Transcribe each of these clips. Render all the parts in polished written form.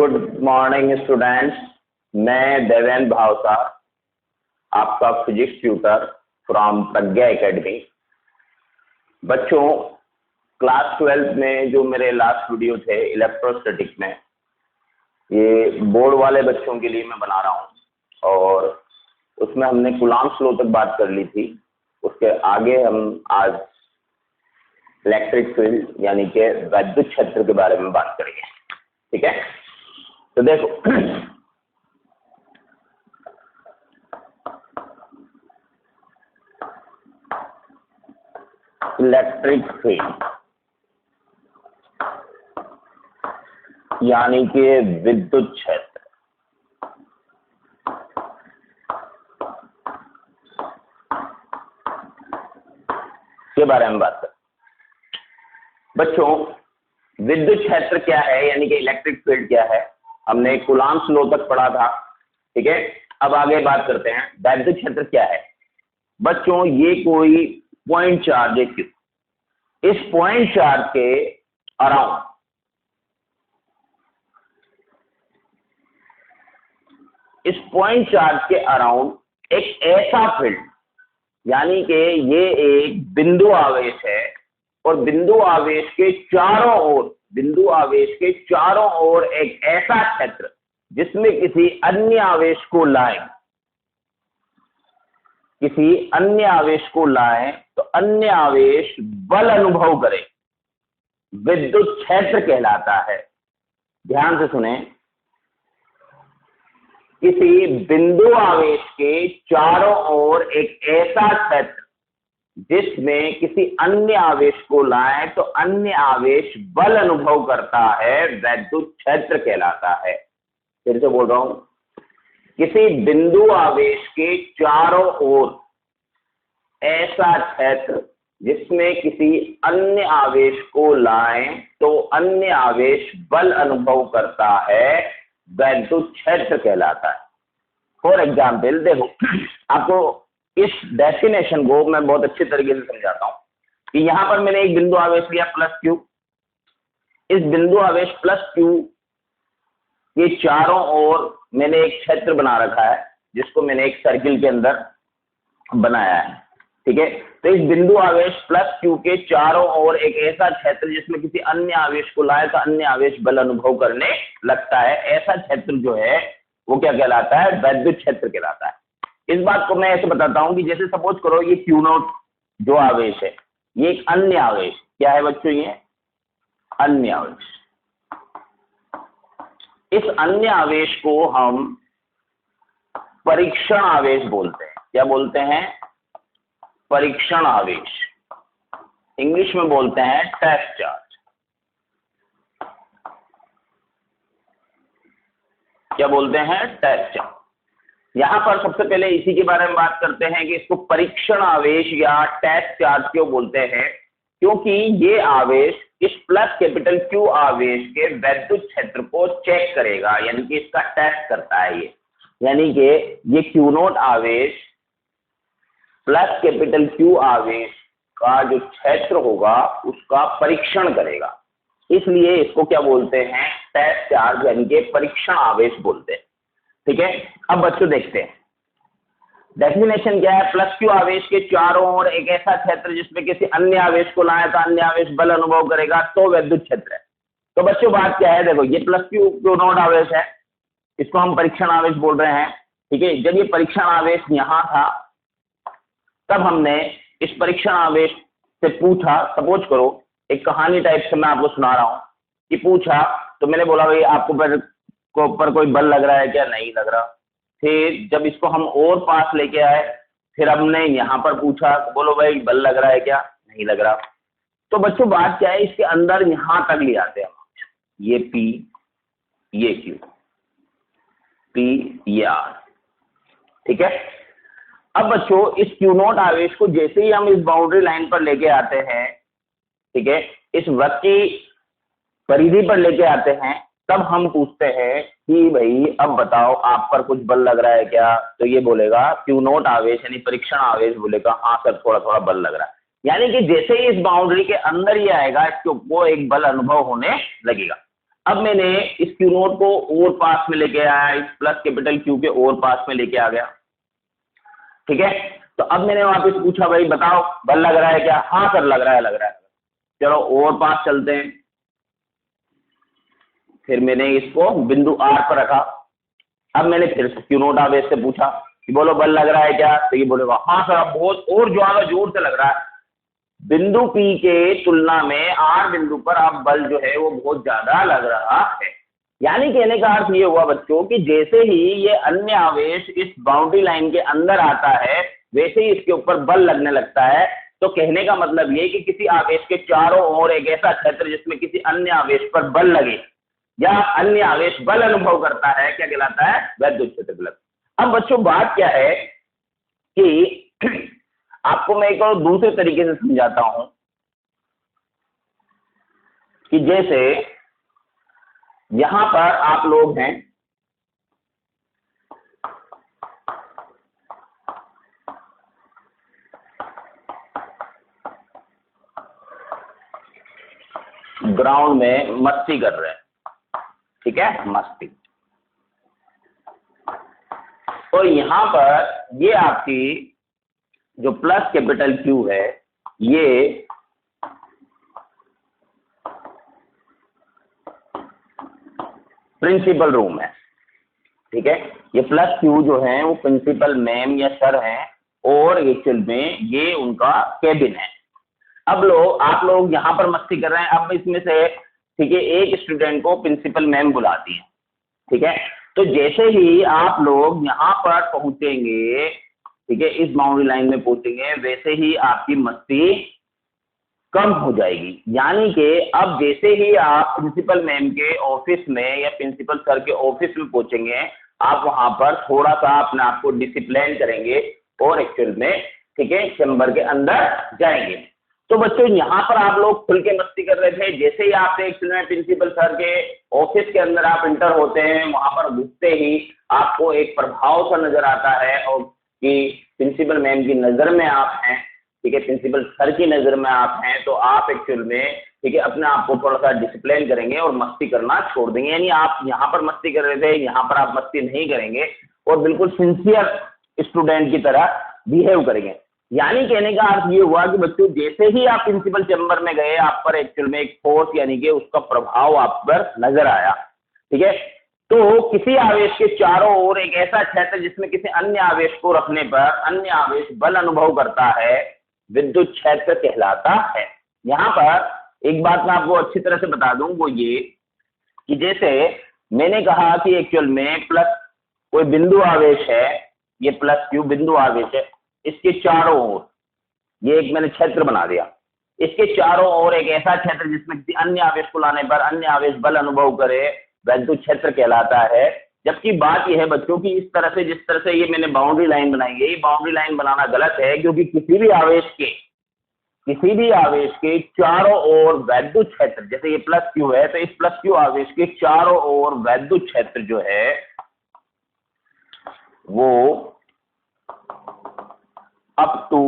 Good morning students, मैं देवेंद्र भावसा, आपका physics tutor from Pragya academy. बच्चों, क्लास 12 में जो मेरे लास्ट वीडियो थे इलेक्ट्रोस्टैटिक में, ये बोर्ड वाले बच्चों के लिए मैं बना रहा हूँ और उसमें हमने कूलॉम्स लॉ तक बात कर ली थी। उसके आगे हम आज इलेक्ट्रिक फील्ड यानी कि वैद्युत क्षेत्र के बारे में बात करेंगे। ठीक है, तो देखो इलेक्ट्रिक फील्ड यानी कि विद्युत क्षेत्र, के बारे में बात करें। बच्चों, विद्युत क्षेत्र क्या है यानी कि इलेक्ट्रिक फील्ड क्या है, हमने कूलॉम्स लॉ तक पढ़ा था। ठीक है, अब आगे बात करते हैं वैद्युत क्षेत्र क्या है। बच्चों, ये कोई पॉइंट चार्ज है Q, इस पॉइंट चार्ज के अराउंड एक ऐसा फील्ड यानी कि ये एक बिंदु आवेश है और बिंदु आवेश के चारों ओर एक ऐसा क्षेत्र जिसमें किसी अन्य आवेश को लाएं तो अन्य आवेश बल अनुभव करे, विद्युत क्षेत्र कहलाता है। ध्यान से सुने, किसी बिंदु आवेश के चारों ओर एक ऐसा क्षेत्र जिसमें किसी अन्य आवेश को लाएं तो अन्य आवेश बल अनुभव करता है, वैद्युत क्षेत्र कहलाता है। फिर से बोल रहा हूं, किसी बिंदु आवेश के चारों ओर ऐसा क्षेत्र जिसमें किसी अन्य आवेश को लाएं तो अन्य आवेश बल अनुभव करता है, वैद्युत क्षेत्र कहलाता है। फॉर एग्जाम्पल देखो, आपको इस डेफिनेशन को मैं बहुत अच्छे तरीके से समझाता हूं कि यहां पर मैंने एक बिंदु आवेश लिया +Q, इस बिंदु आवेश +Q के चारों ओर मैंने एक क्षेत्र बना रखा है जिसको मैंने एक सर्किल के अंदर बनाया है। ठीक है, तो इस बिंदु आवेश +Q के चारों ओर एक ऐसा क्षेत्र जिसमें किसी अन्य आवेश को लाए तो अन्य आवेश बल अनुभव करने लगता है, ऐसा क्षेत्र जो है वो क्या कहलाता है, वैद्युत क्षेत्र कहलाता है। इस बात को मैं ऐसे बताता हूं कि जैसे सपोज करो ये Q0 जो आवेश है ये एक अन्य आवेश, क्या है बच्चों, ये अन्य आवेश। इस अन्य आवेश को हम परीक्षण आवेश बोलते हैं। क्या बोलते हैं? परीक्षण आवेश, इंग्लिश में बोलते हैं टेस्ट चार्ज। क्या बोलते हैं? Test charge. यहां पर सबसे पहले इसी के बारे में बात करते हैं कि इसको परीक्षण आवेश या टेस्ट चार्ज क्यों बोलते हैं, क्योंकि ये आवेश इस +Q आवेश के वैद्युत क्षेत्र को चेक करेगा, यानी कि इसका टेस्ट करता है ये, यानी कि ये Q0 आवेश +Q आवेश का जो क्षेत्र होगा उसका परीक्षण करेगा, इसलिए इसको क्या बोलते हैं, टेस्ट चार्ज यानी कि परीक्षण आवेश बोलते हैं। ठीक है, अब बच्चों देखते हैं डेफिनेशन क्या है। +Q आवेश के चारों ओर एक ऐसा क्षेत्र जिसमें किसी अन्य आवेश को लाए तो अन्य आवेश बल अनुभव करेगा तो वैद्युत क्षेत्र है। तो बच्चों बात क्या है, देखो ये +Q आवेश है, इसको हम परीक्षण आवेश बोल रहे हैं। ठीक है, जब ये परीक्षण आवेश यहां था तब हमने इस परीक्षण आवेश से पूछा, सपोज करो एक कहानी टाइप से मैं आपको सुना रहा हूं कि पूछा तो मैंने बोला भाई आपको ऊपर कोई बल लग रहा है क्या? नहीं लग रहा। फिर जब इसको हम और पास लेके आए फिर हमने यहां पर पूछा, बोलो भाई बल लग रहा है क्या? नहीं लग रहा। तो बच्चों बात क्या है, इसके अंदर यहां तक ले आते हैं, ये P, ये Q, P, ये R। ठीक है, अब बच्चों इस Q0 आवेश को जैसे ही हम इस बाउंड्री लाइन पर लेके आते हैं, ठीक है, इस वृत्त की परिधि पर लेके आते हैं, तब हम पूछते हैं कि भाई अब बताओ आप पर कुछ बल लग रहा है क्या? तो ये बोलेगा Q0 आवेश यानी परीक्षण आवेश बोलेगा हाँ सर थोड़ा थोड़ा बल लग रहा है। यानी कि जैसे ही इस बाउंड्री के अंदर ही आएगा इसको वो एक बल अनुभव होने लगेगा। अब मैंने इस क्यू नोट को और पास में लेके आया, इस प्लस कैपिटल क्यू के और पास में लेके आ गया, ठीक है। तो अब मैंने वापस पूछा भाई बताओ बल लग रहा है क्या? हाँ सर लग रहा है लग रहा है। चलो और पास चलते हैं। फिर मैंने इसको बिंदु आर पर रखा। अब मैंने फिर क्यू नोट आवेश से पूछा कि बोलो बल लग रहा है क्या? तो ये बोलेगा हाँ सर अब बहुत और ज्यादा जोर से लग रहा है। बिंदु P के तुलना में R बिंदु पर अब बल जो है वो बहुत ज्यादा लग रहा है। यानी कहने का अर्थ ये हुआ बच्चों कि जैसे ही ये अन्य आवेश इस बाउंड्री लाइन के अंदर आता है वैसे ही इसके ऊपर बल लगने लगता है। तो कहने का मतलब ये कि किसी आवेश के चारों ओर एक ऐसा क्षेत्र जिसमें किसी अन्य आवेश पर बल लगे या अन्य आवेश बल अनुभव करता है क्या कहलाता है? वैद्युत क्षेत्र कहलाता है। अब बच्चों बात क्या है कि आपको मैं एक और दूसरे तरीके से समझाता हूं कि जैसे यहां पर आप लोग हैं, ग्राउंड में मस्ती कर रहे हैं, ठीक है, मस्ती। और यहां पर ये आपकी जो प्लस कैपिटल क्यू है ये प्रिंसिपल रूम है, ठीक है। ये प्लस क्यू जो है वो प्रिंसिपल मैम या सर हैं और एक्चुअल में ये उनका केबिन है। अब आप लोग यहाँ पर मस्ती कर रहे हैं। अब इसमें से ठीक है एक स्टूडेंट को प्रिंसिपल मैम बुलाती है, ठीक है। तो जैसे ही आप लोग यहाँ पर पहुंचेंगे, ठीक है, इस बाउंड्री लाइन में पहुंचेंगे वैसे ही आपकी मस्ती कम हो जाएगी। यानी कि अब जैसे ही आप प्रिंसिपल मैम के ऑफिस में या प्रिंसिपल सर के ऑफिस में पहुंचेंगे आप वहां पर थोड़ा सा अपने आप को डिसिप्लिन करेंगे और एक्चुअल में ठीक है चैम्बर के अंदर जाएंगे। तो बच्चों यहाँ पर आप लोग खुल के मस्ती कर रहे थे, जैसे ही आप एक्चुअल में प्रिंसिपल सर के ऑफिस के अंदर आप इंटर होते हैं वहां पर घुसते ही आपको एक प्रभाव सा नजर आता है और कि प्रिंसिपल मैम की नजर में आप हैं, ठीक है, प्रिंसिपल सर की नजर में आप हैं। तो आप एक्चुअल में ठीक है अपने आप को थोड़ा सा डिसिप्लिन करेंगे और मस्ती करना छोड़ देंगे। यानी आप यहाँ पर मस्ती कर रहे थे यहाँ पर आप मस्ती नहीं करेंगे और बिल्कुल सिंसियर स्टूडेंट की तरह बिहेव करेंगे। यानी कहने का अर्थ ये हुआ कि बच्चों जैसे ही आप प्रिंसिपल चैम्बर में गए आप पर एक्चुअल में एक फोर्स यानी कि उसका प्रभाव आप पर नजर आया, ठीक है। तो किसी आवेश के चारों ओर एक ऐसा क्षेत्र जिसमें किसी अन्य आवेश को रखने पर अन्य आवेश बल अनुभव करता है विद्युत क्षेत्र कहलाता है। यहाँ पर एक बात मैं आपको अच्छी तरह से बता दूं वो ये कि जैसे मैंने कहा कि एक्चुअल में प्लस कोई बिंदु आवेश है, ये प्लस क्यू बिंदु आवेश है, इसके चारों ओर ये एक मैंने क्षेत्र बना दिया, इसके चारों ओर एक ऐसा क्षेत्र जिसमें किसी अन्य आवेश को लाने पर अन्य आवेश बल अनुभव करे वैद्युत क्षेत्र कहलाता है। जबकि बात यह है बच्चों की इस तरह से जिस तरह से ये मैंने बाउंड्री लाइन बनाई है ये बाउंड्री लाइन बनाना गलत है क्योंकि किसी भी आवेश के चारों ओर वैद्युत क्षेत्र जैसे ये प्लस क्यू है तो इस प्लस क्यू आवेश के चारों ओर वैद्युत क्षेत्र जो है वो अप टू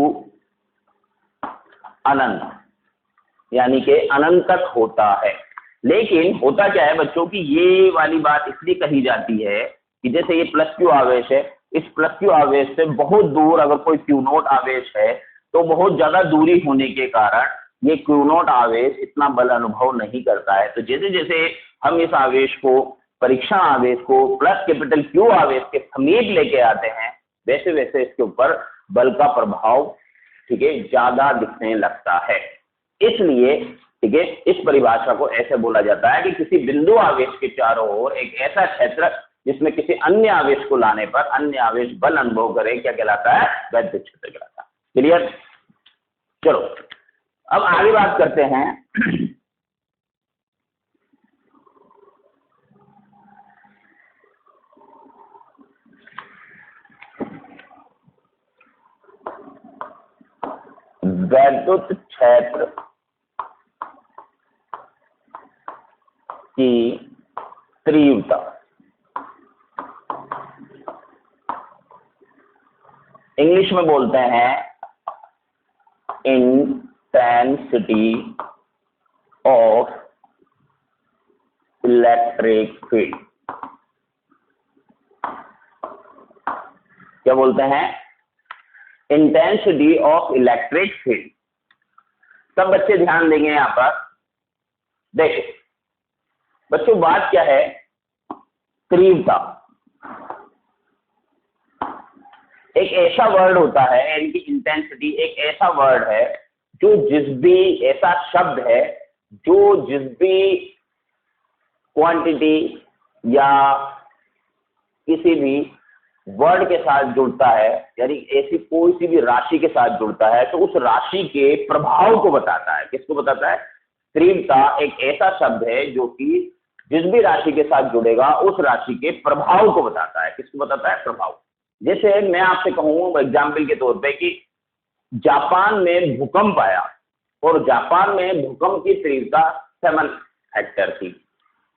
अनंत यानी कि अनंत तक होता है। लेकिन होता क्या है बच्चों की ये वाली बात इसलिए कही जाती है कि जैसे ये प्लस क्यू आवेश है इस प्लस क्यू आवेश से बहुत दूर अगर कोई क्यू नोट आवेश है तो बहुत ज्यादा दूरी होने के कारण ये क्यू नोट आवेश इतना बल अनुभव नहीं करता है। तो जैसे जैसे हम इस आवेश को परीक्षण आवेश को प्लस कैपिटल क्यू आवेश के समीप लेके आते हैं वैसे वैसे इसके ऊपर बल का प्रभाव ठीक है ज्यादा दिखने लगता है। इसलिए ठीक है इस परिभाषा को ऐसे बोला जाता है कि किसी बिंदु आवेश के चारों ओर एक ऐसा क्षेत्र जिसमें किसी अन्य आवेश को लाने पर अन्य आवेश बल अनुभव करे क्या कहलाता है? वैद्युत क्षेत्र कहलाता है। क्लियर? चलो अब आगे बात करते हैं वैद्युत क्षेत्र की तीव्रता। इंग्लिश में बोलते हैं इंटेंसिटी ऑफ इलेक्ट्रिक फील्ड। क्या बोलते हैं? Intensity of electric field. सब बच्चे ध्यान देंगे यहां पर। देखो बच्चों, बात क्या है? तीव्रता एक ऐसा वर्ड होता है, यानी कि इंटेंसिटी एक ऐसा वर्ड है जो जिस भी ऐसा शब्द है जो जिस भी क्वांटिटी या किसी भी वर्ड के साथ जुड़ता है, यानी ऐसी कोई सी भी राशि के साथ जुड़ता है, तो उस राशि के प्रभाव को बताता है। किसको बताता है? तीव्रता एक ऐसा शब्द है जो कि जिस भी राशि के साथ जुड़ेगा उस राशि के प्रभाव को बताता है। किसको बताता है? प्रभाव। जैसे मैं आपसे कहूँ एग्जाम्पल के तौर पे कि जापान में भूकंप आया और जापान में भूकंप की तीव्रता 7 हेक्टर थी,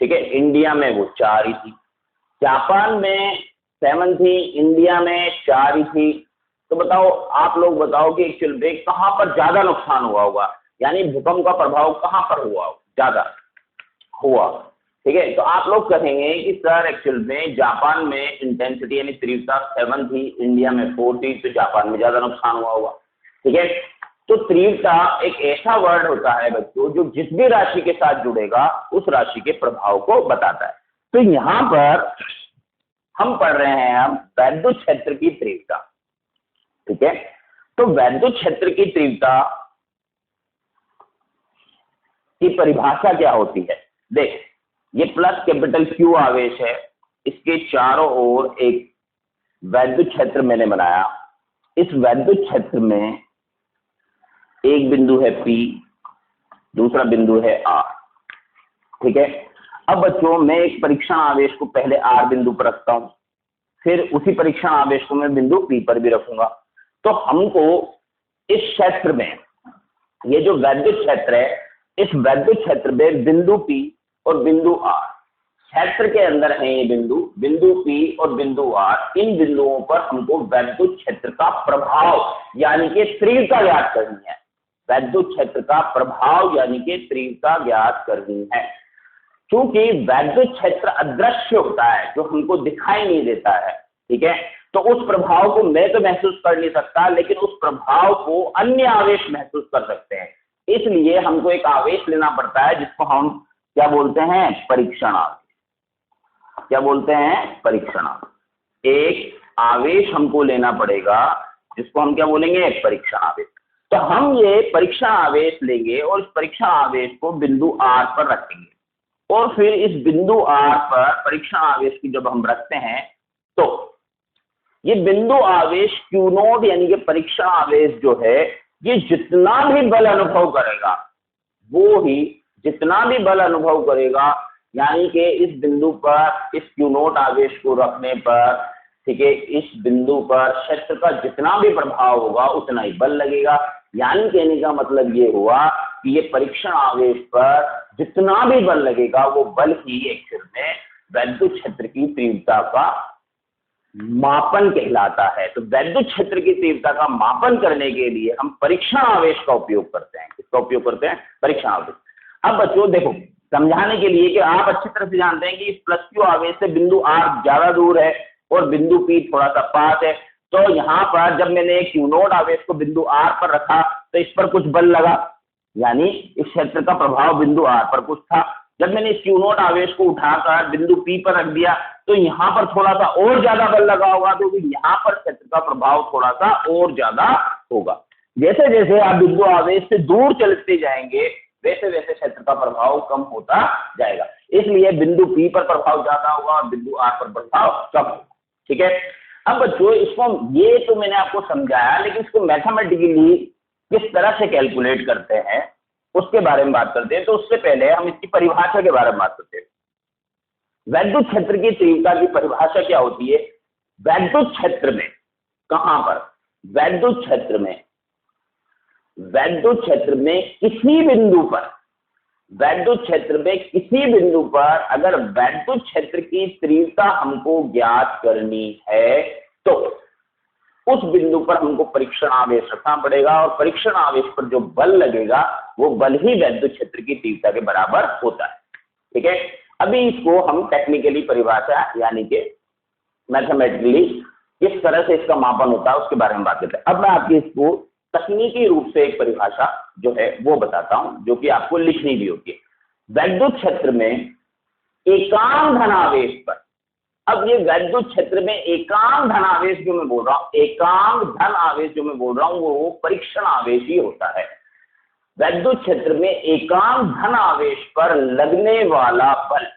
ठीक है, इंडिया में वो 4 ही थी। जापान में 7 थी, इंडिया में 4 ही थी। तो बताओ, आप लोग बताओ कि एक्चुअल में कहां पर ज्यादा नुकसान हुआ होगा, यानी भूकंप का प्रभाव कहां पर हुआ ज्यादा हुआ? ठीक है, तो आप लोग कहेंगे कि सर एक्चुअल में जापान में इंटेंसिटी यानी तीव्रता 7 थी, इंडिया में 4 थी, तो जापान में ज्यादा नुकसान हुआ होगा। ठीक है, तो तीव्रता एक ऐसा वर्ड होता है बच्चों जो जिस भी राशि के साथ जुड़ेगा उस राशि के प्रभाव को बताता है। तो यहां पर हम पढ़ रहे हैं हम वैद्युत क्षेत्र की तीव्रता। ठीक है, तो वैद्युत क्षेत्र की तीव्रता की परिभाषा क्या होती है? देख, ये प्लस कैपिटल क्यू आवेश है, इसके चारों ओर एक वैद्युत क्षेत्र मैंने बनाया। इस वैद्युत क्षेत्र में एक बिंदु है P, दूसरा बिंदु है R। ठीक है, अब बच्चों मैं एक परीक्षण आवेश को पहले R बिंदु पर रखता हूं, फिर उसी परीक्षण आवेश को मैं बिंदु P पर भी रखूंगा। तो हमको इस क्षेत्र में, ये जो वैद्युत क्षेत्र है, इस वैद्युत क्षेत्र में बिंदु P और बिंदु R, क्षेत्र के अंदर है ये बिंदु P और बिंदु R, इन बिंदुओं पर हमको वैद्युत क्षेत्र का प्रभाव यानी कि तीव्रता ज्ञात करनी है। वैद्युत क्षेत्र का प्रभाव यानी कि तीव्रता ज्ञात करनी है। क्योंकि वैद्युत क्षेत्र अदृश्य होता है, जो हमको दिखाई नहीं देता है। ठीक है, तो उस प्रभाव को मैं तो महसूस कर नहीं सकता, लेकिन उस प्रभाव को अन्य आवेश महसूस कर सकते हैं। इसलिए हमको एक आवेश लेना पड़ता है जिसको हम क्या बोलते हैं? परीक्षण आवेश। क्या बोलते हैं? परीक्षण आवेश। एक आवेश हमको लेना पड़ेगा जिसको हम क्या बोलेंगे? परीक्षण आवेश। तो हम ये परीक्षण आवेश लेंगे और इस परीक्षण आवेश को बिंदु R पर रखेंगे, और फिर इस बिंदु R पर परीक्षण आवेश की जब हम रखते हैं तो ये बिंदु आवेश Q0 यानी कि परीक्षण आवेश जो है, ये जितना भी बल अनुभव करेगा, वो ही जितना भी बल अनुभव करेगा, यानी कि इस बिंदु पर इस Q0 आवेश को रखने पर, ठीक है, इस बिंदु पर क्षेत्र का जितना भी प्रभाव होगा उतना ही बल लगेगा। यानी कहने का मतलब ये हुआ कि ये परीक्षण आवेश पर जितना भी बल लगेगा वो बल ही एक्चुअल में वैद्युत क्षेत्र की तीव्रता का मापन कहलाता है। तो वैद्युत क्षेत्र की तीव्रता का मापन करने के लिए हम परीक्षण आवेश का उपयोग करते हैं। किसका उपयोग करते हैं? परीक्षण आवेश। अब बच्चों देखो, समझाने के लिए कि आप अच्छी तरह से जानते हैं कि इस प्लस क्यू आवेश से बिंदु R ज्यादा दूर है और बिंदु P थोड़ा सा पास है। तो यहाँ पर जब मैंने Q0 आवेश को बिंदु R पर रखा तो इस पर कुछ बल लगा, यानी इस क्षेत्र का प्रभाव बिंदु R पर कुछ था। जब मैंने इस Q0 आवेश को उठाकर बिंदु P पर रख दिया तो यहाँ पर थोड़ा सा और ज्यादा बल लगा होगा, तो यहाँ पर क्षेत्र का प्रभाव थोड़ा सा और ज्यादा होगा। जैसे जैसे आप बिंदु आवेश से दूर चलते जाएंगे वैसे वैसे क्षेत्र का प्रभाव कम होता जाएगा। इसलिए बिंदु P पर प्रभाव ज्यादा होगा और बिंदु R पर प्रभाव कम होगा। ठीक है, अब बच्चों इसको, ये तो मैंने आपको समझाया, लेकिन इसको मैथमेटिकली किस तरह से कैलकुलेट करते हैं उसके बारे में बात करते हैं। तो उससे पहले हम इसकी परिभाषा के बारे में बात करते हैं। वैद्युत क्षेत्र की तीव्रता की परिभाषा क्या होती है? वैद्युत क्षेत्र में, कहां पर? वैद्युत क्षेत्र में, वैद्युत क्षेत्र में किसी बिंदु पर, वैद्युत क्षेत्र में किसी बिंदु पर अगर वैद्युत क्षेत्र की तीव्रता हमको ज्ञात करनी है तो उस बिंदु पर हमको परीक्षण आवेश रखना पड़ेगा, और परीक्षण आवेश पर जो बल लगेगा वो बल ही वैद्युत क्षेत्र की तीव्रता के बराबर होता है। ठीक है, अभी इसको हम टेक्निकली परिभाषा यानी कि मैथमेटिकली किस तरह से इसका मापन होता है उसके बारे में बात करते हैं। अब मैं आपकी इसको तकनीकी रूप से एक परिभाषा जो है वो बताता हूं, जो कि आपको लिखनी भी होती है। वैद्युत क्षेत्र में एकांक धनावेश पर, अब ये वैद्युत क्षेत्र में एकांक धनावेश जो मैं बोल रहा हूं, एकांक धन आवेश जो मैं बोल रहा हूं, वो परीक्षण आवेश ही होता है। वैद्युत क्षेत्र में एकांक धन आवेश पर लगने वाला बल,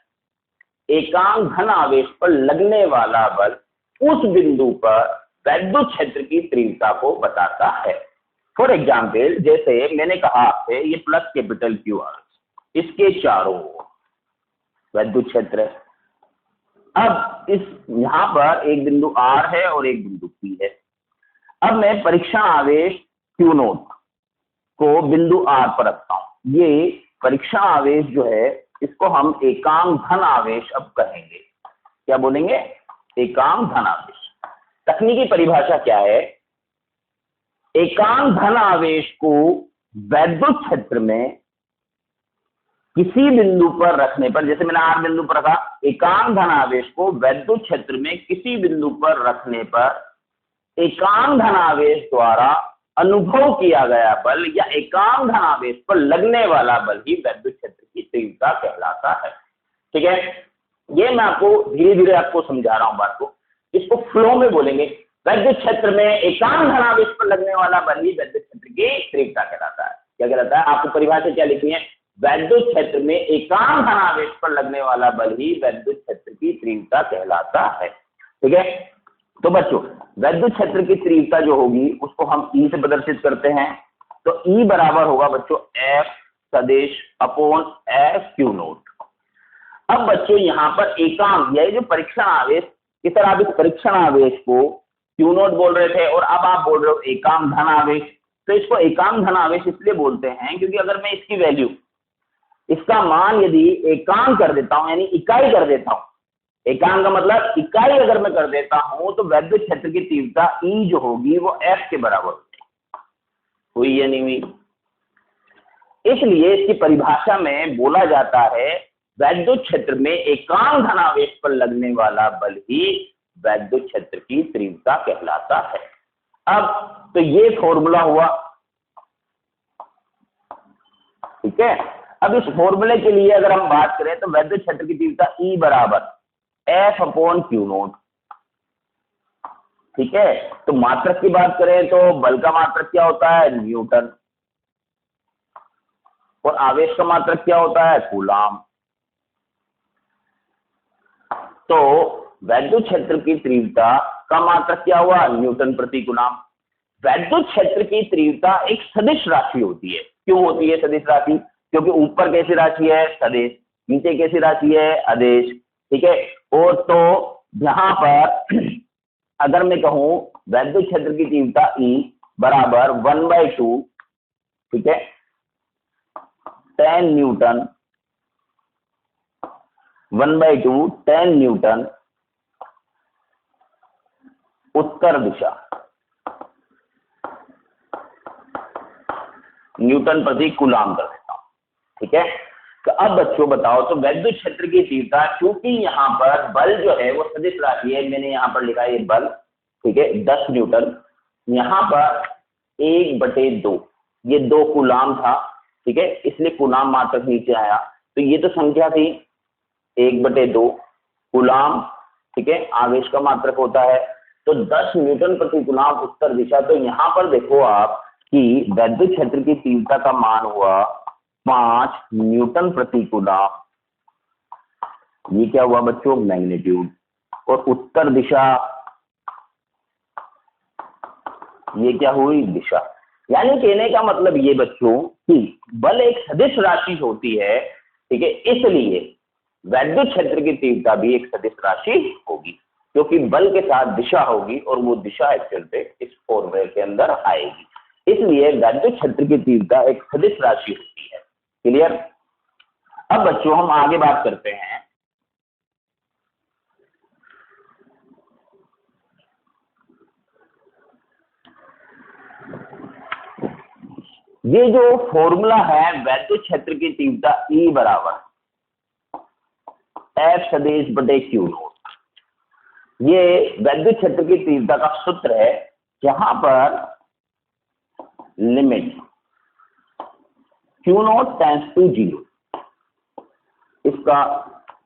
एकांक धन आवेश पर लगने वाला बल उस बिंदु पर वैद्युत क्षेत्र की तीव्रता को बताता है। फॉर एग्जाम्पल, जैसे मैंने कहा आपसे ये प्लस कैपिटल क्यू आर, इसके चारों वैद्युत क्षेत्र है। अब इस यहां पर एक बिंदु आर है और एक बिंदु पी है। अब मैं परीक्षण आवेश क्यू नोट को बिंदु आर पर रखता हूं। ये परीक्षण आवेश जो है इसको हम एकांक धन आवेश अब कहेंगे। क्या बोलेंगे? एकांक धन आवेश। तकनीकी परिभाषा क्या है? एकांक धन आवेश को वैद्युत क्षेत्र में किसी बिंदु पर रखने पर, जैसे मैंने आर बिंदु पर रखा, एकांक धन आवेश को वैद्युत क्षेत्र में किसी बिंदु पर रखने पर एकांक धन आवेश द्वारा अनुभव किया गया बल या एकांक धन आवेश पर लगने वाला बल ही वैद्युत क्षेत्र की तीव्रता कहलाता है। ठीक है, ये मैं आपको धीरे धीरे आपको समझा रहा हूं बात को, इसको फ्लो में बोलेंगे। वैद्युत क्षेत्र में एकांक धन आवेश पर लगने वाला बल ही वैद्युत क्षेत्र की तीव्रता कहलाता है। क्या कहलाता है? आपको परिभाषा क्या लिखनी है? वैद्युत क्षेत्र में एकांक धन आवेश पर लगने वाला बल ही वैद्युत क्षेत्र की तीव्रता कहलाता है। ठीक है, तो बच्चों वैद्युत क्षेत्र की तीव्रता जो होगी उसको हम ई से प्रदर्शित करते हैं। तो ई बराबर होगा बच्चों एफ सदिश अपॉन एफ क्यू नोट। अब बच्चों यहां पर एकांक, यही जो परीक्षण आवेश, इस तरह आप इस परीक्षण आवेश को क्यू नोट बोल रहे थे और अब आप बोल रहे हो एकांक धन आवेश। तो इसको एकांक धन आवेश इसलिए बोलते हैं क्योंकि अगर मैं इसकी वैल्यू, इसका मान यदि एकांक कर देता हूं यानी इकाई कर देता हूं, एकांक का मतलब इकाई अगर मैं कर देता हूं, तो वैद्युत क्षेत्र की तीव्रता ई जो होगी वो एफ के बराबर होगी। हुई या नहीं हुई? इसलिए इसकी परिभाषा में बोला जाता है वैद्युत क्षेत्र में एकांक धनावेश पर लगने वाला बल ही वैद्युत क्षेत्र की तीव्रता कहलाता है। अब तो ये फॉर्मूला हुआ। ठीक है, अब इस फॉर्मूले के लिए अगर हम बात करें तो वैद्युत क्षेत्र की तीव्रता ई बराबर एफ अपॉन क्यू नोट। ठीक है, तो मात्रक की बात करें तो बल का मात्रक क्या होता है? न्यूटन। और आवेश का मात्रक क्या होता है? कूलाम। तो वैद्युत क्षेत्र की तीव्रता का मात्रक क्या हुआ? न्यूटन प्रति कूलाम। वैद्युत क्षेत्र की तीव्रता एक सदिश राशि होती है। क्यों होती है सदिश राशि? क्योंकि ऊपर कैसी राशि है? सदिश, नीचे कैसी राशि है? अदिश। ठीक है, और तो यहां पर अगर मैं कहूं वैद्युत क्षेत्र की तीव्रता E बराबर 1/2, ठीक है, 10 न्यूटन, 1/2 10 न्यूटन उत्तर दिशा, न्यूटन प्रति कूलाम कर देता हूं। ठीक है, तो अब बच्चों बताओ, तो वैद्युत क्षेत्र की तीव्रता, क्योंकि यहाँ पर बल जो है वो सदिश राशि है, मैंने यहाँ पर लिखा है ये बल, ठीक है, 10 न्यूटन, यहाँ पर 1/2, ये 2 कूलाम था। ठीक है, इसलिए कूलाम मात्रक नीचे आया। तो ये तो संख्या थी 1/2 कूलाम। ठीक है, आवेश का मात्रक होता है, तो 10 न्यूटन प्रति कूलाम उत्तर दिशा। तो यहाँ पर देखो आप कि वैद्युत क्षेत्र की तीव्रता का मान हुआ 5 न्यूटन प्रति कूलाम। ये क्या हुआ बच्चों? मैग्नीट्यूड। और उत्तर दिशा, ये क्या हुई? दिशा। यानी कहने का मतलब ये बच्चों कि बल एक सदिश राशि होती है। ठीक है, इसलिए वैद्युत क्षेत्र की तीव्रता भी एक सदिश राशि होगी, क्योंकि बल के साथ दिशा होगी और वो दिशा एक्चुअल पे इस फॉर्मूले के अंदर आएगी। इसलिए वैद्युत क्षेत्र की तीव्रता एक सदिश राशि होती है। क्लियर? अब बच्चों हम आगे बात करते हैं। ये जो फॉर्मूला है वैद्युत क्षेत्र की तीव्रता E बराबर F सदिश बटे Q नोट। ये वैद्युत क्षेत्र की तीव्रता का सूत्र है, जहां पर limit Q naught tends to 0, इसका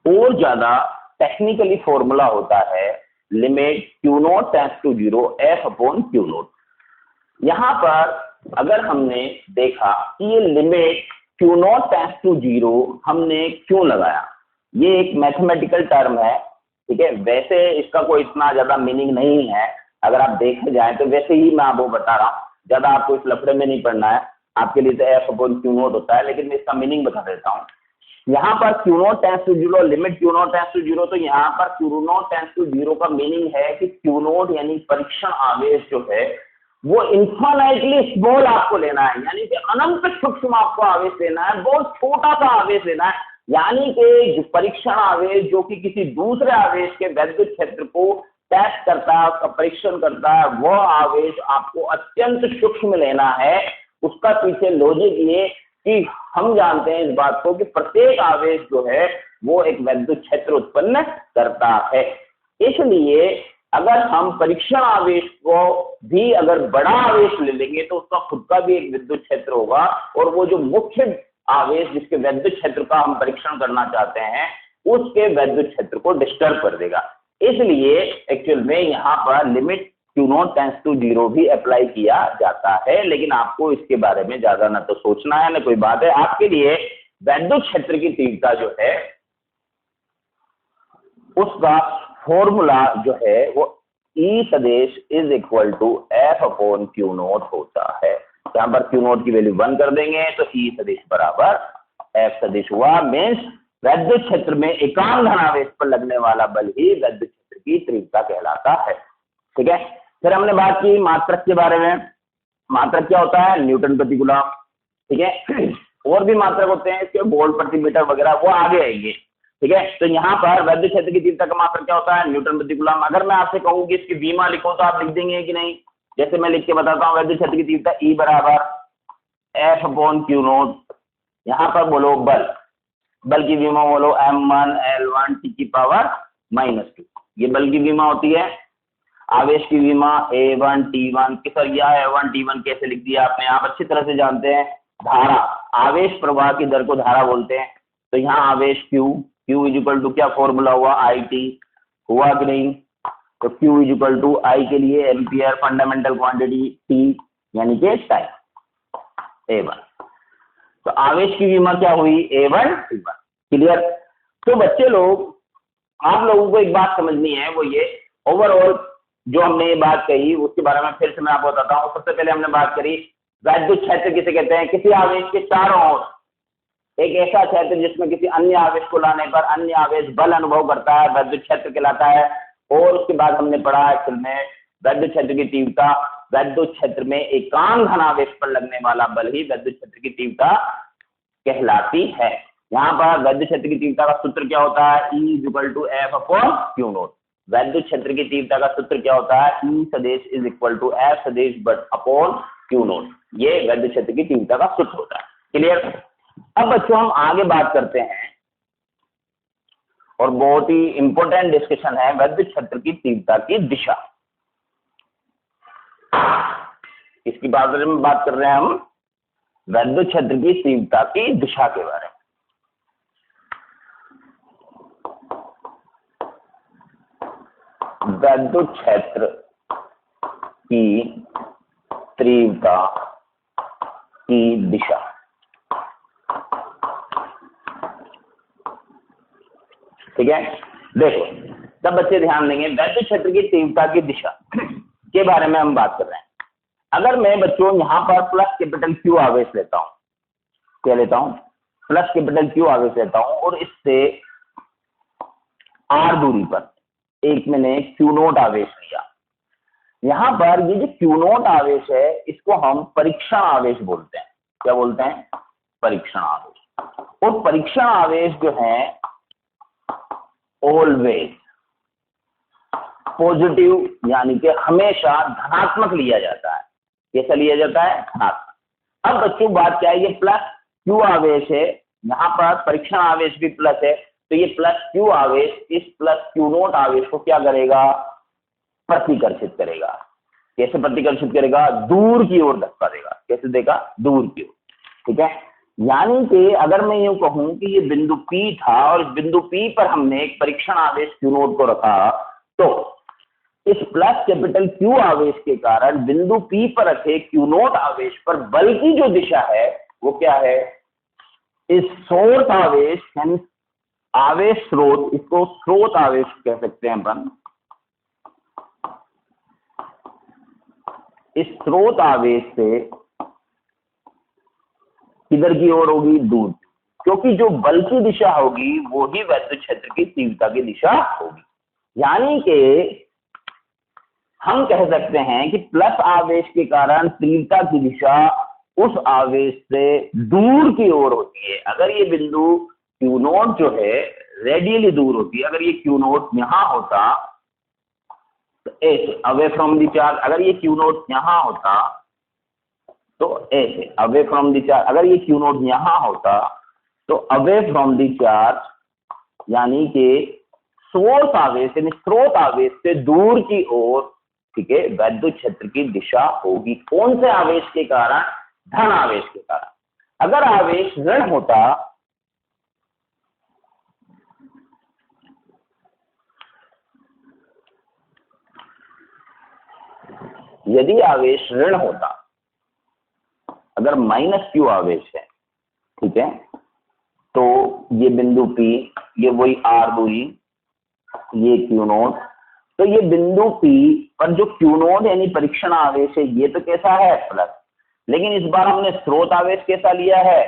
और ज्यादा टेक्निकली फॉर्मूला होता है limit Q naught tends to 0 F upon Q naught. यहां पर अगर हमने देखा कि ये limit Q naught tends to 0 हमने क्यों लगाया, ये एक मैथमेटिकल टर्म है, ठीक है। वैसे इसका कोई इतना ज्यादा मीनिंग नहीं है, अगर आप देखे जाए तो वैसे ही मैं आपको बता रहा हूँ, ज्यादा आपको इस लफड़े में नहीं पढ़ना है, आपके लिए तो F अपॉन Q नोट होता है, लेकिन मैं इसका मीनिंग बता देता हूँ। यहाँ पर Q naught tends to 0 limit Q naught tends to 0, तो यहाँ पर Q नोट टेंड्स टू 0 का मीनिंग है कि Q नोट यानी परीक्षण आवेश जो है वो इन्फाइनाइटली स्मॉल आपको लेना है, यानी कि अनंत सूक्ष्म आपको आवेश लेना है, बहुत छोटा सा आवेश लेना है, यानी कि परीक्षण आवेश जो कि किसी दूसरे आवेश के वैद्युत क्षेत्र को टेस्ट करता है, उसका परीक्षण करता है, वह आवेश आपको अत्यंत सूक्ष्म लेना है। उसका पीछे लॉजिक ये कि हम जानते हैं इस बात को कि प्रत्येक आवेश जो है वो एक वैद्युत क्षेत्र उत्पन्न करता है, इसलिए अगर हम परीक्षण आवेश को भी अगर बड़ा आवेश ले लेंगे तो उसका खुद का भी एक विद्युत क्षेत्र होगा, और वो जो मुख्य आवेश जिसके वैद्युत क्षेत्र का हम परीक्षण करना चाहते हैं उसके वैद्युत क्षेत्र को डिस्टर्ब कर देगा। इसलिए एक्चुअल में यहाँ पर limit Q naught tends to 0 भी अप्लाई किया जाता है, लेकिन आपको इसके बारे में ज्यादा ना तो सोचना है ना कोई बात है। आपके लिए वैद्युत क्षेत्र की तीव्रता जो है उसका फॉर्मूला जो है वो E सदिश is equal to F upon Q naught होता है। यहाँ पर Q नोट की वैल्यू 1 कर देंगे तो E सदिश बराबर F सदिश हुआ, मीन्स वैद्युत क्षेत्र में एकांक धनावेश पर लगने वाला बल ही वैद्युत क्षेत्र की तीव्रता कहलाता है, ठीक है। फिर हमने बात की मात्रक के बारे में। मात्रक क्या होता है? न्यूटन प्रति कूलम, ठीक है। और भी मात्रक होते हैं इसके, वोल्ट प्रति मीटर वगैरह, वो आगे आएंगे, ठीक है। तो यहाँ पर वैद्युत क्षेत्र की तीव्रता का मात्रक क्या होता है? न्यूटन प्रति कूलम। अगर मैं आपसे कहूँ कि इसकी बीमा लिखो तो आप लिख देंगे कि नहीं? जैसे मैं लिख के बताता हूँ, वैद्युत क्षेत्र की तीव्रता E बराबर F अपॉन Q नोट। यहाँ पर बोलो बल, बल की बीमा बोलो M1 L1 T की पावर -2, ये बल की बीमा होती है। आवेश की बीमा A1 T1, कि सर यह A1 T1 कैसे लिख दिया आपने? आप अच्छी तरह से जानते हैं, धारा, आवेश प्रवाह की दर को धारा बोलते हैं। तो यहाँ आवेश Q इज इक्वल टू क्या फॉर्मूला हुआ? IT हुआ कि नहीं? तो Q is equal to I के लिए एम्पियर, फंडामेंटल क्वांटिटी T यानी कि टाइम A1। तो आवेश की बीमा क्या हुई? A1 T1। क्लियर? तो बच्चे लोग, आप लोगों को एक बात समझनी है, वो ये ओवरऑल जो हमने ये बात कही उसके बारे में फिर से मैं आपको बताता हूँ। सबसे पहले हमने बात करी वैद्युत क्षेत्र किसे कहते हैं? किसी आवेश के चारों ओर एक ऐसा क्षेत्र जिसमें किसी अन्य आवेश को लाने पर अन्य आवेश बल अनुभव करता है, वैद्युत क्षेत्र कहलाता है। और उसके बाद हमने पढ़ा एक्चुअल में वैद्युत क्षेत्र की तीव्रता, वैद्युत क्षेत्र में एकांक धनावेश पर लगने वाला बल ही वैद्युत क्षेत्र की तीव्रता कहलाती है। यहाँ पर वैद्युत क्षेत्र की तीव्रता का सूत्र क्या होता है? E is equal to F upon Q naught. वैद्युत क्षेत्र की तीव्रता का सूत्र क्या होता है? E सदिश इज इक्वल टू F सदिश बट अपॉन Q नोट। ये वैद्युत क्षेत्र की तीव्रता का सूत्र होता है। क्लियर? अब बच्चों हम आगे बात करते हैं, और बहुत ही इंपॉर्टेंट डिस्कशन है वैद्युत क्षेत्र की तीव्रता की दिशा। इसकी बारे में बात कर रहे हैं हम, वैद्युत क्षेत्र की तीव्रता की दिशा के बारे में। वैद्युत क्षेत्र की तीव्रता की दिशा, ठीक है। देखो, तब बच्चे ध्यान देंगे, वैद्युत क्षेत्र की तीव्रता की दिशा के बारे में हम बात कर रहे हैं। अगर मैं बच्चों यहाँ पर प्लस कैपिटल Q आवेश लेता हूँ, क्या लेता हूँ? प्लस कैपिटल Q आवेश लेता हूँ, और इससे R दूरी पर एक मैंने Q नोट आवेश लिया। यहाँ पर ये जो Q नोट आवेश है इसको हम परीक्षण आवेश बोलते हैं। क्या बोलते हैं? परीक्षण आवेश। और परीक्षण आवेश जो है ऑलवेज पॉजिटिव, यानी कि हमेशा धनात्मक लिया जाता है। कैसा लिया जाता है? धनात्मक। अब बच्चों बात क्या है, ये प्लस Q आवेश है, यहाँ पर परीक्षण आवेश भी प्लस है, तो तो ये प्लस क्यू आवेश इस प्लस क्यू नोट आवेश को क्या करेगा, प्रतिकर्षित करेगा। कैसे प्रतिकर्षित करेगा, दूर की ओर धक्का देगा। कैसे देगा, दूर की ओर। ठीक है, यानी कि अगर मैं यूं कहूं कि ये बिंदु P था और इस बिंदु P पर हमने एक परीक्षण आवेश Q नोट को रखा, तो इस प्लस कैपिटल Q आवेश के कारण बिंदु P पर रखे Q नोट आवेश पर बल की जो दिशा है वो क्या है, इस सोर्स आवेश यानी आवेश स्रोत, इसको स्रोत आवेश कह सकते हैं अपन, इस स्रोत आवेश से किधर की ओर होगी, दूर, क्योंकि जो बल की दिशा होगी वो ही वैद्युत क्षेत्र की तीव्रता की दिशा होगी। यानी कि हम कह सकते हैं कि प्लस आवेश के कारण तीव्रता की दिशा उस आवेश से दूर की ओर होती है। अगर ये बिंदु Q नोट जो है रेडियली दूर होती है, अगर ये Q नोट यहां होता तो ऐसे अवे फ्रॉम द चार्ज, अगर ये Q नोट यहां होता तो ऐसे अवे फ्रॉम द चार्ज, अगर ये Q नोट यहां होता तो अवे फ्रॉम द चार्ज, यानी कि सोर्स आवेश यानी स्रोत आवेश से दूर की ओर, ठीक है, वैद्युत क्षेत्र की दिशा होगी। कौन से आवेश के कारण, धन आवेश के कारण। अगर आवेश ऋण होता, यदि आवेश ऋण होता, अगर माइनस Q आवेश है, ठीक है, तो ये बिंदु P, ये वही R दूरी, ये Q नोट, तो ये बिंदु P पर जो Q नोट यानी परीक्षण आवेश है ये तो कैसा है, प्लस, लेकिन इस बार हमने स्रोत आवेश कैसा लिया है,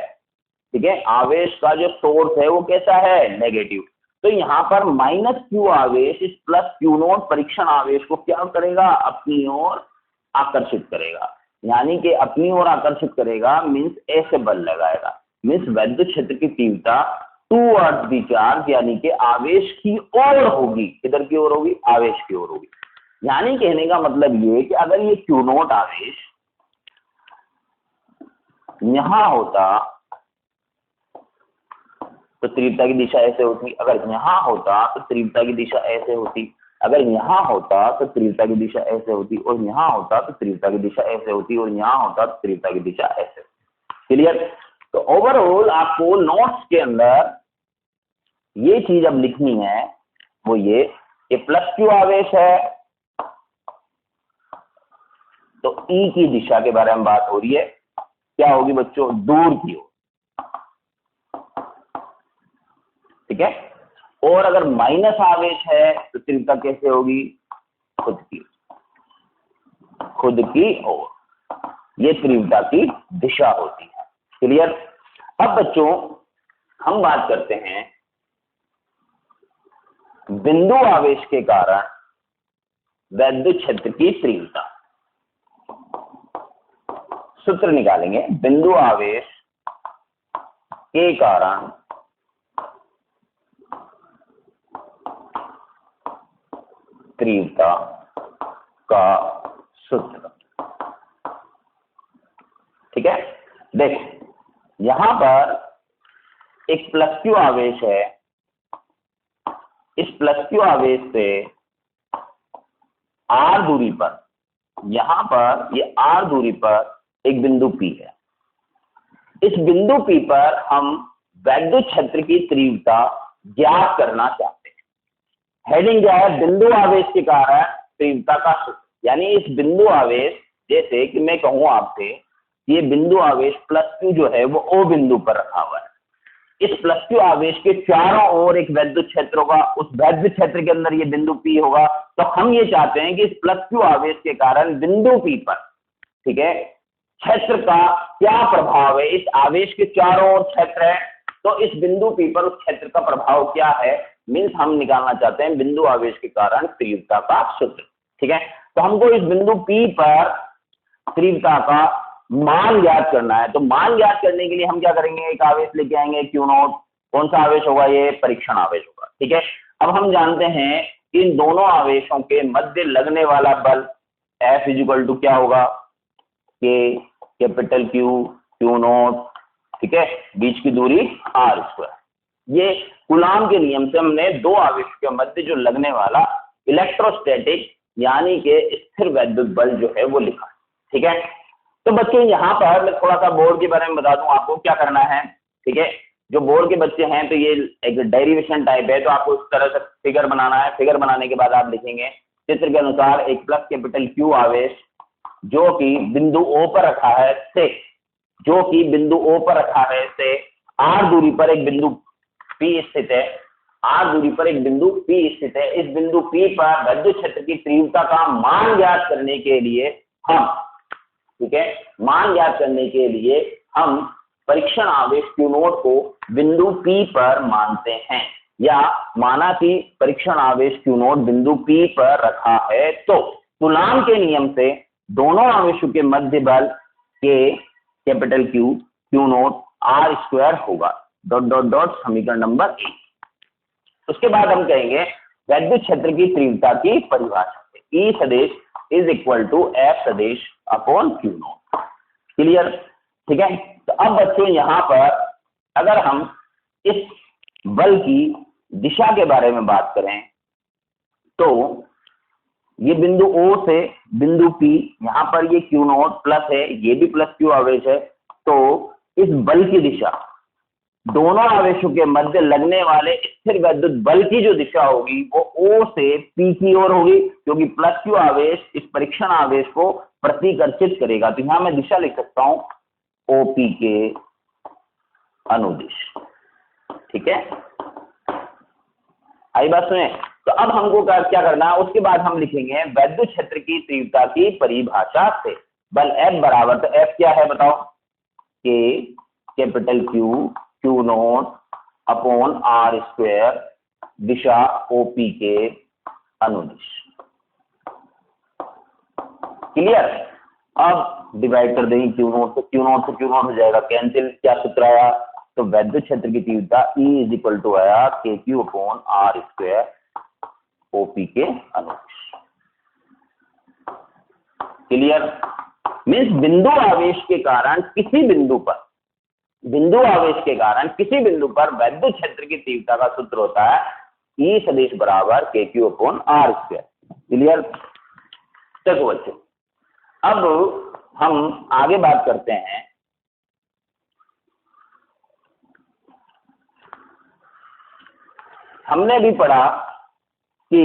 ठीक है, आवेश का जो सोर्स है वो कैसा है, नेगेटिव। तो यहाँ पर माइनस Q आवेश इस प्लस Q नोट परीक्षण आवेश को क्या करेगा, अपनी ओर आकर्षित करेगा। यानी कि अपनी ओर आकर्षित करेगा मीन्स ऐसे बल लगाएगा, मीन्स वैद्युत क्षेत्र की तीव्रता टूवर्ड्स द चार्ज, यानी कि आवेश की ओर होगी। किधर की ओर होगी, आवेश की ओर होगी। यानी कहने का मतलब ये कि अगर ये Q नोट आवेश यहां होता तो तीव्रता की दिशा ऐसे होती, अगर यहां होता तो तीव्रता की दिशा ऐसे होती, अगर यहां होता तो तीव्रता की दिशा ऐसे होती, और यहां होता तो तीव्रता की दिशा ऐसे होती, और यहां होता तो तीव्रता की दिशा ऐसे होती। क्लियर। तो ओवरऑल आपको नोट्स के अंदर ये चीज अब लिखनी है, वो ये प्लस Q आवेश है तो E की दिशा के बारे में बात हो रही है, क्या होगी बच्चों, दूर की ओर, ठीक है। और अगर माइनस आवेश है तो तीव्रता कैसे होगी, खुद की ओर, ये तीव्रता की दिशा होती है। क्लियर। अब बच्चों हम बात करते हैं बिंदु आवेश के कारण वैद्युत क्षेत्र की तीव्रता। सूत्र निकालेंगे, बिंदु आवेश के कारण तीव्रता का सूत्र। ठीक है, देखो यहां पर एक प्लस Q आवेश है, इस प्लस Q आवेश से R दूरी पर, यहां पर ये R दूरी पर एक बिंदु P है। इस बिंदु P पर हम वैद्युत क्षेत्र की तीव्रता ज्ञात करना चाहते हैं। हेडिंग क्या है, बिंदु आवेश के कारण तीव्रता का सूत्र। यानी इस बिंदु आवेश, जैसे कि मैं कहूं आपसे ये बिंदु आवेश प्लस Q जो है वो O बिंदु पर रखा हुआ है, इस प्लस Q आवेश के चारों ओर एक वैद्युत क्षेत्र होगा, उस वैद्युत क्षेत्र के अंदर ये बिंदु P होगा। तो हम ये चाहते हैं कि इस प्लस Q आवेश के कारण बिंदु P पर, ठीक है, क्षेत्र का क्या प्रभाव है। इस आवेश के चारों ओर क्षेत्र है, तो इस बिंदु P पर उस क्षेत्र का प्रभाव क्या है, मीन्स हम निकालना चाहते हैं बिंदु आवेश के कारण तीव्रता का सूत्र। ठीक है, तो हमको इस बिंदु P पर तीव्रता का मान ज्ञात करना है। तो मान ज्ञात करने के लिए हम क्या करेंगे, एक आवेश लेके आएंगे Q नोट। कौन सा आवेश होगा, ये परीक्षण आवेश होगा। ठीक है, अब हम जानते हैं कि इन दोनों आवेशों के मध्य लगने वाला बल F इक्वल टू क्या होगा, K capital Q Q note, ठीक है, बीच की दूरी R स्क्वायर। ये कूलाम के नियम से हमने दो आवेश के मध्य जो लगने वाला इलेक्ट्रोस्टैटिक यानी कि स्थिर वैद्युत बल जो है वो लिखा। ठीक है, तो बच्चों यहाँ पर मैं थोड़ा सा बोर्ड के बारे में बता दूं आपको क्या करना है। ठीक है, जो बोर्ड के बच्चे हैं तो ये एक डेरिवेशन टाइप है, तो आपको इस तरह से फिगर बनाना है। फिगर बनाने के बाद आप लिखेंगे चित्र के अनुसार एक प्लस कैपिटल क्यू आवेश जो कि बिंदु O पर रखा है से r दूरी पर एक बिंदु P स्थित है। r दूरी पर एक बिंदु P स्थित है। इस बिंदु P पर विद्युत क्षेत्र की तीव्रता का मान ज्ञात करने के लिए हम, ठीक है, मान ज्ञात करने के लिए हम परीक्षण आवेश Q नोट को बिंदु P पर मानते हैं, या माना कि परीक्षण आवेश Q नोट बिंदु P पर रखा है, तो कूलाम के नियम से दोनों आवेशों के मध्य बल के capital Q note R square होगा। डॉट डॉट डॉट समीकरण नंबर 1। उसके बाद हम कहेंगे विद्युत क्षेत्र की तीव्रता की परिभाषा से E सदिश इज इक्वल टू F सदिश अपॉन Q नोट। क्लियर? ठीक है, तो अब बच्चों यहाँ पर अगर हम इस बल की दिशा के बारे में बात करें तो ये बिंदु O से बिंदु P, यहाँ पर ये Q नोट प्लस है, ये भी प्लस Q आवेश है, तो इस बल की दिशा दोनों आवेशों के मध्य लगने वाले स्थिर वैद्युत बल की जो दिशा होगी वो O से P की ओर होगी, क्योंकि प्लस Q आवेश इस परीक्षण आवेश को प्रतिकर्षित करेगा। तो यहां मैं दिशा लिख सकता हूं OP के अनुदिश। ठीक है, आई बात सुने? तो अब हमको क्या करना है, उसके बाद हम लिखेंगे वैद्युत क्षेत्र की तीव्रता की परिभाषा से बल F बराबर, तो F क्या है बताओ, K capital Q naught upon R square, दिशा OP के अनुदिश। क्लियर? अब डिवाइड कर देंगे Q नोट से, Q नोट हो जाएगा कैंसिल। क्या सूत्र आया, तो वैद्युत क्षेत्र की तीव्रता E इज इक्वल टू आया KQ upon R square OP के अनुदिश। क्लियर? मीन्स बिंदु आवेश के कारण किसी बिंदु पर वैद्युत क्षेत्र की तीव्रता का सूत्र होता है E सदिश बराबर KQ upon R square. Clear? देखो बच्चों, अब हम आगे बात करते हैं हमने भी पढ़ा कि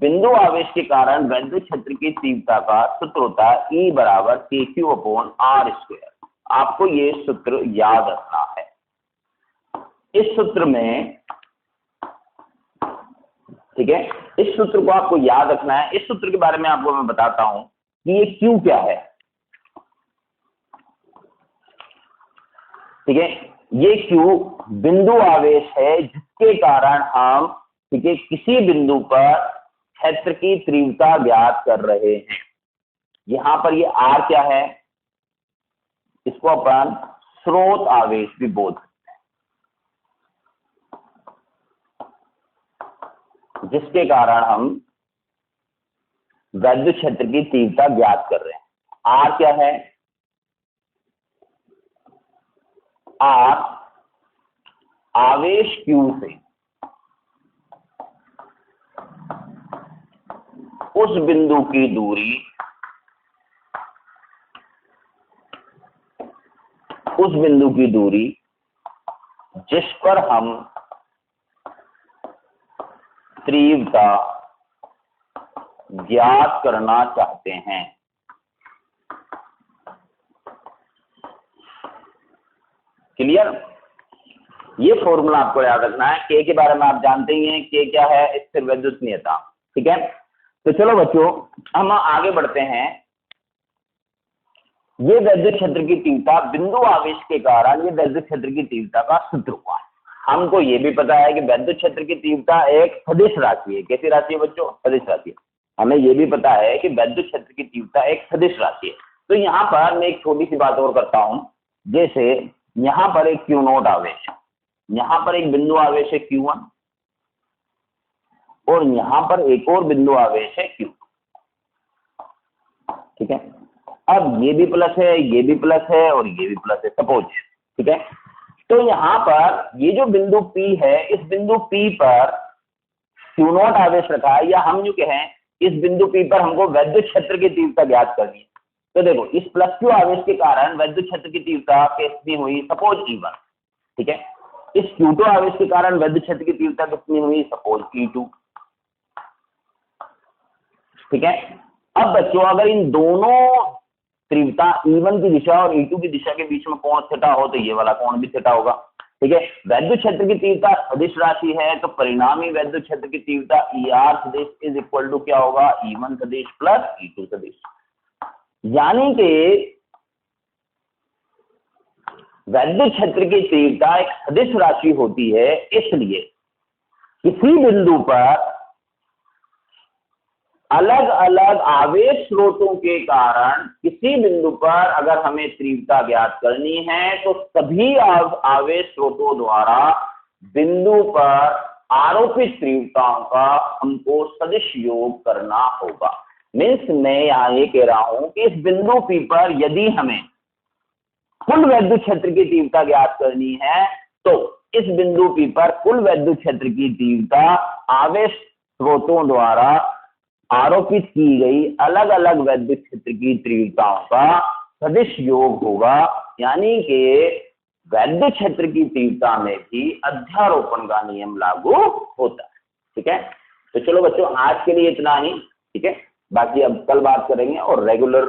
बिंदु आवेश के कारण वैद्युत क्षेत्र की तीव्रता का सूत्र होता है E बराबर KQ अपॉन R स्क्वायर। आपको ये सूत्र याद रखना है। इस सूत्र में, ठीक है, इस सूत्र को आपको याद रखना है। इस सूत्र के बारे में आपको मैं बताता हूं कि ये Q क्या है। ठीक है, ये Q बिंदु आवेश है जिसके कारण हम, ठीक है, किसी बिंदु पर क्षेत्र की तीव्रता ज्ञात कर रहे हैं। यहां पर ये R क्या है, इसको अपन स्रोत आवेश भी बोल सकते हैं, जिसके कारण हम वैद्युत क्षेत्र की तीव्रता ज्ञात कर रहे हैं। R क्या है, R आवेश Q से उस बिंदु की दूरी, जिस पर हम तीव्रता ज्ञात करना चाहते हैं। क्लियर? ये फॉर्मूला आपको याद रखना है। K के बारे में आप जानते ही हैं, K क्या है, स्थिर वैद्युतनीयता। ठीक है, तो चलो बच्चों हम आगे बढ़ते हैं। ये वैद्युत क्षेत्र की तीव्रता बिंदु आवेश के कारण ये वैद्युत क्षेत्र की तीव्रता का सूत्र हुआ है। हमको ये भी पता है कि वैद्युत क्षेत्र की तीव्रता एक सदिश राशि है। कैसी राशि है बच्चों? सदिश राशि है। हमें ये भी पता है कि वैद्युत क्षेत्र की तीव्रता एक सदिश राशि है। तो यहाँ पर मैं एक छोटी सी बात और करता हूं, जैसे यहाँ पर एक Q नोट आवेश, यहाँ पर एक बिंदु आवेश है Q1 और यहाँ पर एक और बिंदु आवेश है Q। ठीक है, अब ये भी प्लस है, ये भी प्लस है और ये भी प्लस है, सपोज। ठीक है, तो यहाँ पर ये जो बिंदु P है, इस बिंदु P पर Q0 आवेश रखा है, या हम यूं कहें इस बिंदु P पर हमको वैद्युत क्षेत्र की तीव्रता ज्ञात करनी है। तो देखो इस प्लस Q आवेश के कारण वैद्युत क्षेत्र की तीव्रता कितनी हुई, सपोज E1, ठीक है। इस Q2 आवेश के कारण वैद्युत क्षेत्र की तीव्रता कितनी हुई, सपोज E2, ठीक है। अब बच्चों अगर इन दोनों तीव्रता E1 की दिशा और E2 की दिशा के बीच में कोण थीटा हो, तो ये वाला कोण भी थीटा होगा, ठीक है। वैद्युत क्षेत्र की तीव्रता सदिश राशि है, तो परिणामी वैद्युत क्षेत्र की तीव्रता ER सदिश इज इक्वल टू क्या होगा, E1 सदिश प्लस E2 सदिश। यानी कि वैद्युत क्षेत्र की तीव्रता एक सदिश राशि होती है, इसलिए किसी बिंदु पर अलग अलग आवेश स्रोतों के कारण किसी बिंदु पर अगर हमें तीव्रता ज्ञात करनी है, तो सभी आवेश स्रोतों द्वारा बिंदु पर आरोपित तीव्रताओं का हमको सदिश योग करना होगा। मीन्स मैं यहाँ ये कह रहा हूं कि इस बिंदु P पर यदि हमें कुल वैद्युत क्षेत्र की तीव्रता ज्ञात करनी है, तो इस बिंदु P पर कुल वैद्युत क्षेत्र की तीव्रता आवेश स्रोतों द्वारा आरोपित की गई अलग अलग वैद्युत क्षेत्र की तीव्रताओं का सदिश योग होगा। यानी कि वैद्युत क्षेत्र की तीव्रता में भी अध्यारोपण का नियम लागू होता है, ठीक है। तो चलो बच्चों आज के लिए इतना ही, ठीक है। बाकी अब कल बात करेंगे और रेगुलर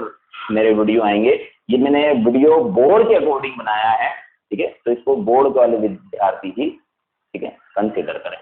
मेरे वीडियो आएंगे। ये मैंने वीडियो बोर्ड के अकॉर्डिंग बनाया है, ठीक है, तो इसको बोर्ड वाले विद्यार्थी ही, ठीक है, कंसिडर करें।